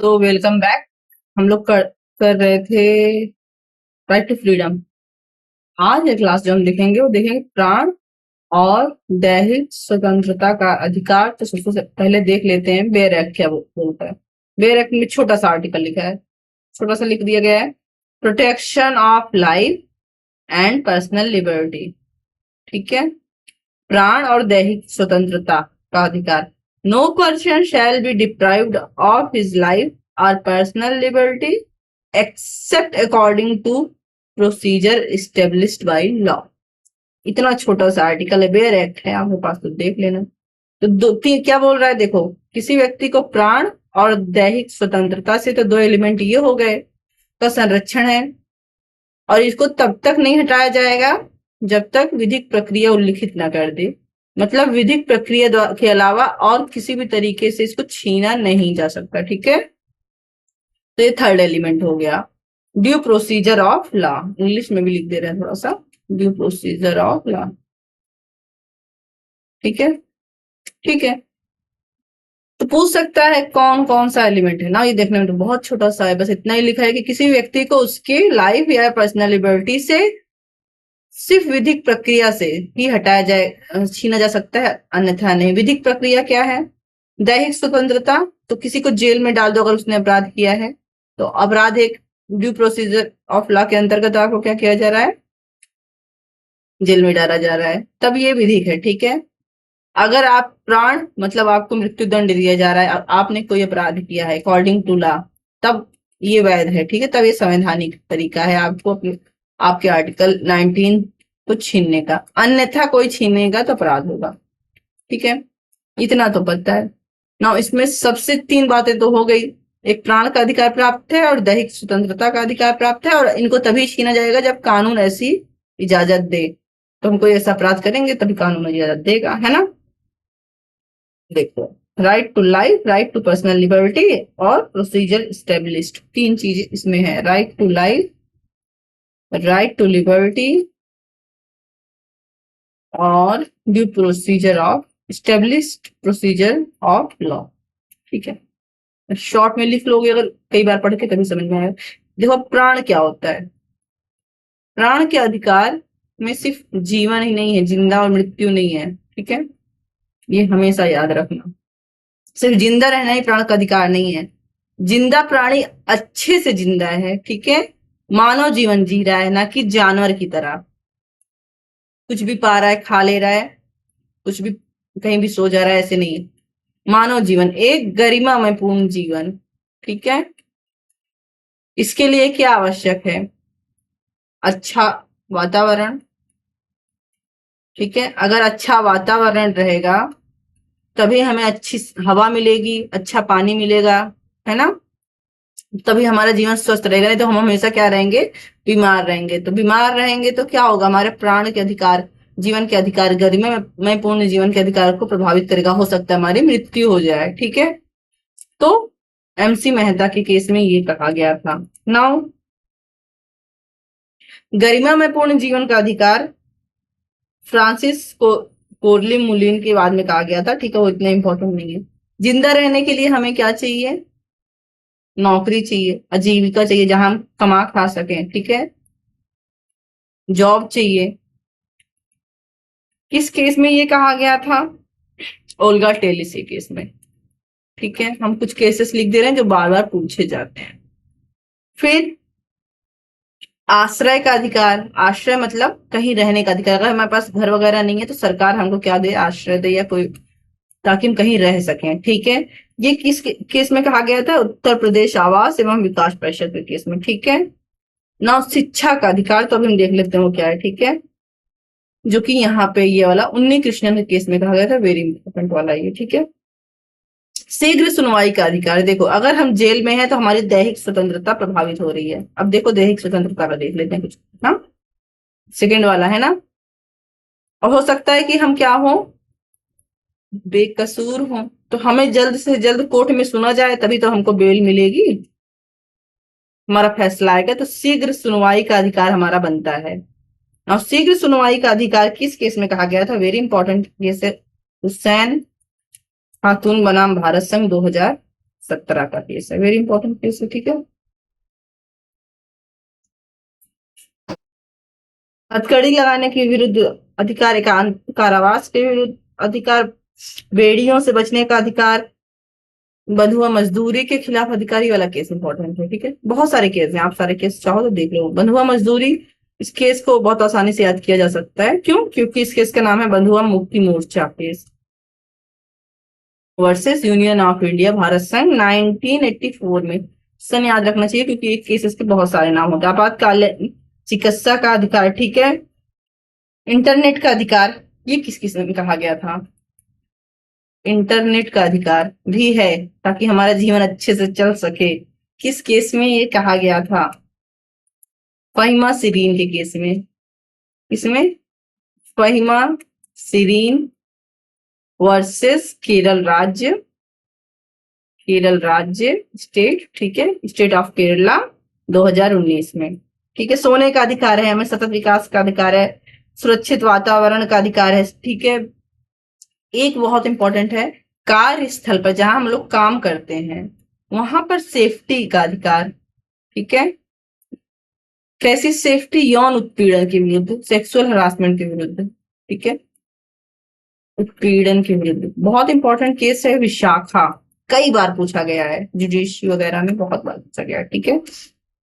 तो welcome back. हम लोग कर रहे थे राइट टू फ्रीडम। आज एक क्लास जो हम देखेंगे प्राण और दैहिक स्वतंत्रता का अधिकार। तो सबसे पहले देख लेते हैं बेयर एक्ट क्या बोलता है। बेयर एक्ट में छोटा सा आर्टिकल लिखा है, छोटा सा लिख दिया गया है, protection of life and personal liberty. ठीक है, प्राण और दैहिक स्वतंत्रता का अधिकार। No person shall be deprived of his life और personal liberty except according to procedure established by law. इतना छोटा सा आर्टिकल है, बेयर एक्ट है आपके पास, तो देख लेना। तो क्या बोल रहा है, देखो, किसी व्यक्ति को प्राण और दैहिक स्वतंत्रता से तो दो एलिमेंट ये हो गए का संरक्षण है, और इसको तब तक नहीं हटाया जाएगा जब तक विधिक प्रक्रिया उल्लिखित ना कर दे। मतलब विधिक प्रक्रिया के अलावा और किसी भी तरीके से इसको छीना नहीं जा सकता। ठीक है, तो ये थर्ड एलिमेंट हो गया। Due procedure of law, English में भी लिख दे रहे हैं थोड़ा सा, ड्यू प्रोसीजर ऑफ लॉ। ठीक है, ठीक है। तो पूछ सकता है कौन कौन सा एलिमेंट है ना, ये देखने में तो बहुत छोटा सा है, बस इतना ही लिखा है कि किसी व्यक्ति को उसकी लाइफ या पर्सनल लिबर्टी से सिर्फ विधिक प्रक्रिया से ही हटाया जाए, छीना जा सकता है, अन्यथा नहीं। विधिक प्रक्रिया क्या है? दैहिक स्वतंत्रता, तो किसी को जेल में डाल दो अगर उसने अपराध किया है, तो अपराध एक ड्यू प्रोसीजर ऑफ लॉ के अंतर्गत आपको क्या किया जा रहा है? जेल में डाला जा रहा है, तब ये विधिक है। ठीक है, अगर आप प्राण मतलब आपको मृत्यु दंड दिया जा रहा है, आपने कोई अपराध किया है अकॉर्डिंग टू लॉ, तब ये वैध है। ठीक है, तब ये संवैधानिक तरीका है आपको अपने आपके आर्टिकल 19 को छीनने का, अन्यथा कोई छीनेगा तो अपराध होगा। ठीक है, इतना तो पता है ना। इसमें सबसे तीन बातें तो हो गई, एक प्राण का अधिकार प्राप्त है और दैहिक स्वतंत्रता का अधिकार प्राप्त है, और इनको तभी छीना जाएगा जब कानून ऐसी इजाजत दे। तो हम कोई ऐसा अपराध करेंगे तभी कानून इजाजत देगा, है ना। देखो, right to life, right to personal liberty और प्रोसीजर स्टेब्लिश्ड, तीन चीजें इसमें है। Right to life, right to liberty और due procedure of established procedure of law. ठीक है, शॉर्ट में लिख लोगे अगर कई बार पढ़ के तभी समझ में आएगा। देखो, प्राण क्या होता है? प्राण के अधिकार में सिर्फ जीवन ही नहीं है, जिंदा और मृत्यु नहीं है। ठीक है, ये हमेशा याद रखना। सिर्फ जिंदा रहना ही प्राण का अधिकार नहीं है। जिंदा प्राणी अच्छे से जिंदा है, ठीक है, मानव जीवन जी रहा है, ना कि जानवर की तरह कुछ भी पा रहा है, खा ले रहा है, कुछ भी कहीं भी सो जा रहा है, ऐसे नहीं। मानव जीवन एक गरिमामय पूर्ण जीवन। ठीक है, इसके लिए क्या आवश्यक है? अच्छा वातावरण। ठीक है, अगर अच्छा वातावरण रहेगा तभी हमें अच्छी हवा मिलेगी, अच्छा पानी मिलेगा, है ना, तभी हमारा जीवन स्वस्थ रहेगा। नहीं तो हम हमेशा क्या रहेंगे? बीमार रहेंगे। तो बीमार रहेंगे तो क्या होगा? हमारे प्राण के अधिकार, जीवन के अधिकार, गरिमा में पूर्ण जीवन के अधिकार को प्रभावित करेगा, हो सकता है हमारी मृत्यु हो जाए। ठीक है, तो एमसी मेहता के केस में ये कहा गया था। नाउ, गरिमा में पूर्ण जीवन का अधिकार फ्रांसिस को कोरली मुलिन के बाद में कहा गया था। ठीक है, वो इतना इंपॉर्टेंट नहीं है। जिंदा रहने के लिए हमें क्या चाहिए? नौकरी चाहिए, आजीविका चाहिए जहां हम कमा खा सकें। ठीक है, जॉब चाहिए। किस केस में ये कहा गया था? ओल्गा टेलिसी केस में। ठीक है, हम कुछ केसेस लिख दे रहे हैं जो बार बार पूछे जाते हैं। फिर आश्रय का अधिकार, आश्रय मतलब कहीं रहने का अधिकार। अगर हमारे पास घर वगैरह नहीं है तो सरकार हमको क्या दे? आश्रय दे, या कोई, ताकि हम कहीं रह सकें। ठीक है, ये किस केस में कहा गया था? उत्तर प्रदेश आवास एवं विकास परिषद के केस में। ठीक है, ना शिक्षा का अधिकार, तो अभी हम देख लेते हैं वो क्या है। ठीक है, जो कि यहाँ पे ये वाला उन्नी कृष्णन के केस में कहा गया था, वेरी इंपॉर्टेंट वाला ये। ठीक है, शीघ्र सुनवाई का अधिकार। देखो, अगर हम जेल में हैं तो हमारी दैहिक स्वतंत्रता प्रभावित हो रही है। अब देखो, दैहिक स्वतंत्रता का देख लेते हैं कुछ। हाँ, सेकेंड वाला है ना। और हो सकता है कि हम क्या हो? बेकसूर हो, तो हमें जल्द से जल्द कोर्ट में सुना जाए, तभी तो हमको बेल मिलेगी, हमारा फैसला आएगा। तो शीघ्र सुनवाई का अधिकार हमारा बनता है। और शीघ्र सुनवाई का अधिकार किस केस में कहा गया था? वेरी इंपॉर्टेंट केस है, हुसैन खातून बनाम भारत संघ 2000 2017 का केस है, वेरी इंपॉर्टेंट केस है, ठीक है। हथकड़ी लगाने के विरुद्ध अधिकार, एकांत कारावास के विरुद्ध अधिकार, बेड़ियों से बचने का अधिकार, बंधुआ मजदूरी के खिलाफ अधिकारी वाला केस इंपॉर्टेंट है, ठीक है। बहुत सारे केस हैं, आप सारे केस चाहो तो देख लो। बंधुआ मजदूरी, इस केस को बहुत आसानी से याद किया जा सकता है, क्यों? क्योंकि इस केस का नाम है Bandhua Mukti Morcha case versus Union of India, Bharat संघ 1984 में। सन याद रखना चाहिए क्योंकि एक केसेस के बहुत सारे नाम होते हैं। आपातकाल चिकित्सा का अधिकार, ठीक है। इंटरनेट का अधिकार, ये किस किस में कहा गया था? इंटरनेट का अधिकार भी है ताकि हमारा जीवन अच्छे से चल सके। किस केस में ये कहा गया था? फहीमा सिरीन के केस में। इसमें फहीमा सिरीन वर्सेस केरल राज्य स्टेट, ठीक है, स्टेट ऑफ केरला 2019 में, ठीक है। सोने का अधिकार है हमें, सतत विकास का अधिकार है, सुरक्षित वातावरण का अधिकार है, ठीक है। एक बहुत इंपॉर्टेंट है, कार्यस्थल पर जहां हम लोग काम करते हैं वहां पर सेफ्टी का अधिकार, ठीक है। कैसी सेफ्टी? यौन उत्पीड़न के विरुद्ध, सेक्सुअल हरासमेंट के विरुद्ध, ठीक है, उत्पीड़न के विरुद्ध। बहुत इंपॉर्टेंट केस है विशाखा, कई बार पूछा गया है, जुडिशरी वगैरह में बहुत बार पूछा गया है, ठीक है।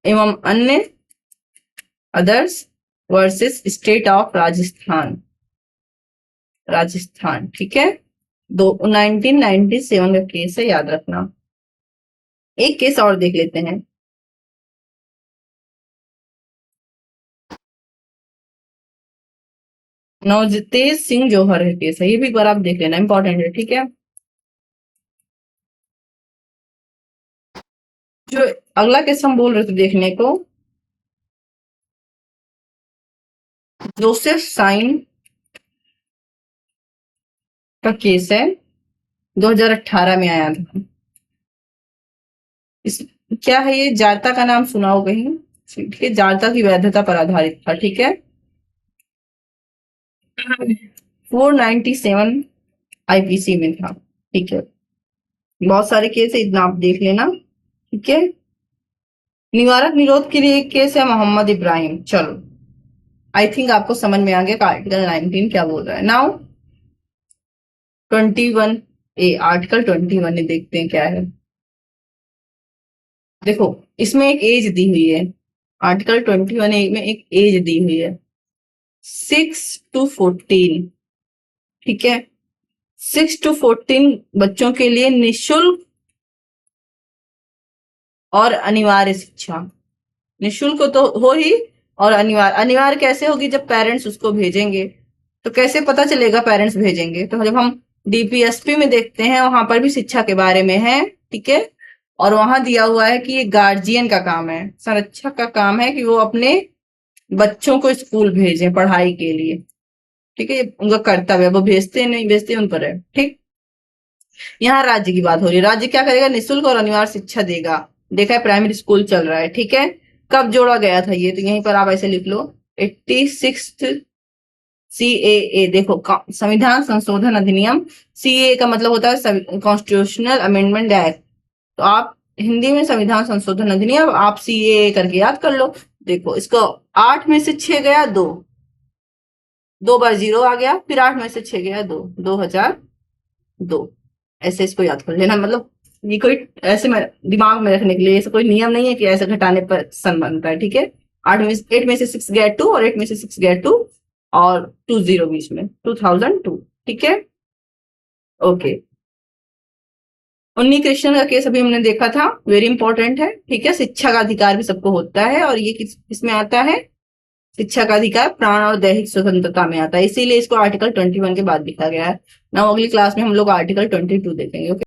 एवं अन्य others versus state of Rajasthan, ठीक है। 1997 का केस है, याद रखना। एक केस और देख लेते हैं, नवतेज सिंह जौहर है केस है, ये भी एक बार आप देख लेना, इंपॉर्टेंट है, ठीक है। जो अगला केस हम बोल रहे थे देखने को, जोसेफ साइन का केस है, 2018 में आया था। इस क्या है ये? जारता का नाम सुना हो कहीं, ठीक है, जारता की वैधता पर आधारित था, ठीक है। 497 आईपीसी में था, ठीक है। बहुत सारे केस है, इतना आप देख लेना, ठीक है। निवारक निरोध के लिए एक केस है, मोहम्मद इब्राहिम। चलो, आई थिंक आपको समझ में आ गया कि आर्टिकल 19 क्या बोल रहा है। नाउ 21 ए, आर्टिकल 21 देखते हैं क्या है। देखो, इसमें एक एज दी हुई है, आर्टिकल 21 ए में एक एज दी हुई है, 6 to 14, ठीक है। 6 to 14 बच्चों के लिए निशुल्क और अनिवार्य शिक्षा। निशुल्क तो हो ही, और अनिवार्य कैसे होगी? जब पेरेंट्स उसको भेजेंगे। तो कैसे पता चलेगा पेरेंट्स भेजेंगे? तो जब हम डीपीएसपी में देखते हैं वहां पर भी शिक्षा के बारे में है, ठीक है। और वहां दिया हुआ है कि ये गार्जियन का काम है, संरक्षक का काम है कि वो अपने बच्चों को स्कूल भेजें पढ़ाई के लिए, ठीक है। उनका कर्तव्य है, वो भेजते नहीं भेजते उन पर है, ठीक। यहाँ राज्य की बात हो रही है, राज्य क्या करेगा? निःशुल्क और अनिवार्य शिक्षा देगा। देखा है, प्राइमरी स्कूल चल रहा है, ठीक है। कब जोड़ा गया था ये? तो यहीं पर आप ऐसे लिख लो, 86 CAA। देखो, संविधान संशोधन अधिनियम, CAA का मतलब होता है कॉन्स्टिट्यूशनल अमेंडमेंट एक्ट। तो आप हिंदी में संविधान संशोधन अधिनियम, आप CAA करके याद कर लो। देखो, इसको 8 में से 6 गया 2, 2 बार 0 आ गया, फिर 8 में से 6 गया 2, 2002। ऐसे इसको याद कर लेना, मतलब ये कोई ऐसे में दिमाग में रखने के लिए ऐसा कोई नियम नहीं है कि ऐसे घटाने पर सन बनता है, ठीक है। 8 में से 6 गया 2, और 8 में से 6 गया 2, और 20 बीच में 2002, ठीक है। ओके, उन्नी कृष्णन का केस अभी हमने देखा था, वेरी इंपॉर्टेंट है, ठीक है। शिक्षा का अधिकार भी सबको होता है, और ये किसमें आता है? शिक्षा का अधिकार प्राण और दैहिक स्वतंत्रता में आता है, इसीलिए इसको आर्टिकल 21 के बाद लिखा गया है ना। अगली क्लास में हम लोग आर्टिकल 22 देखेंगे, ओके।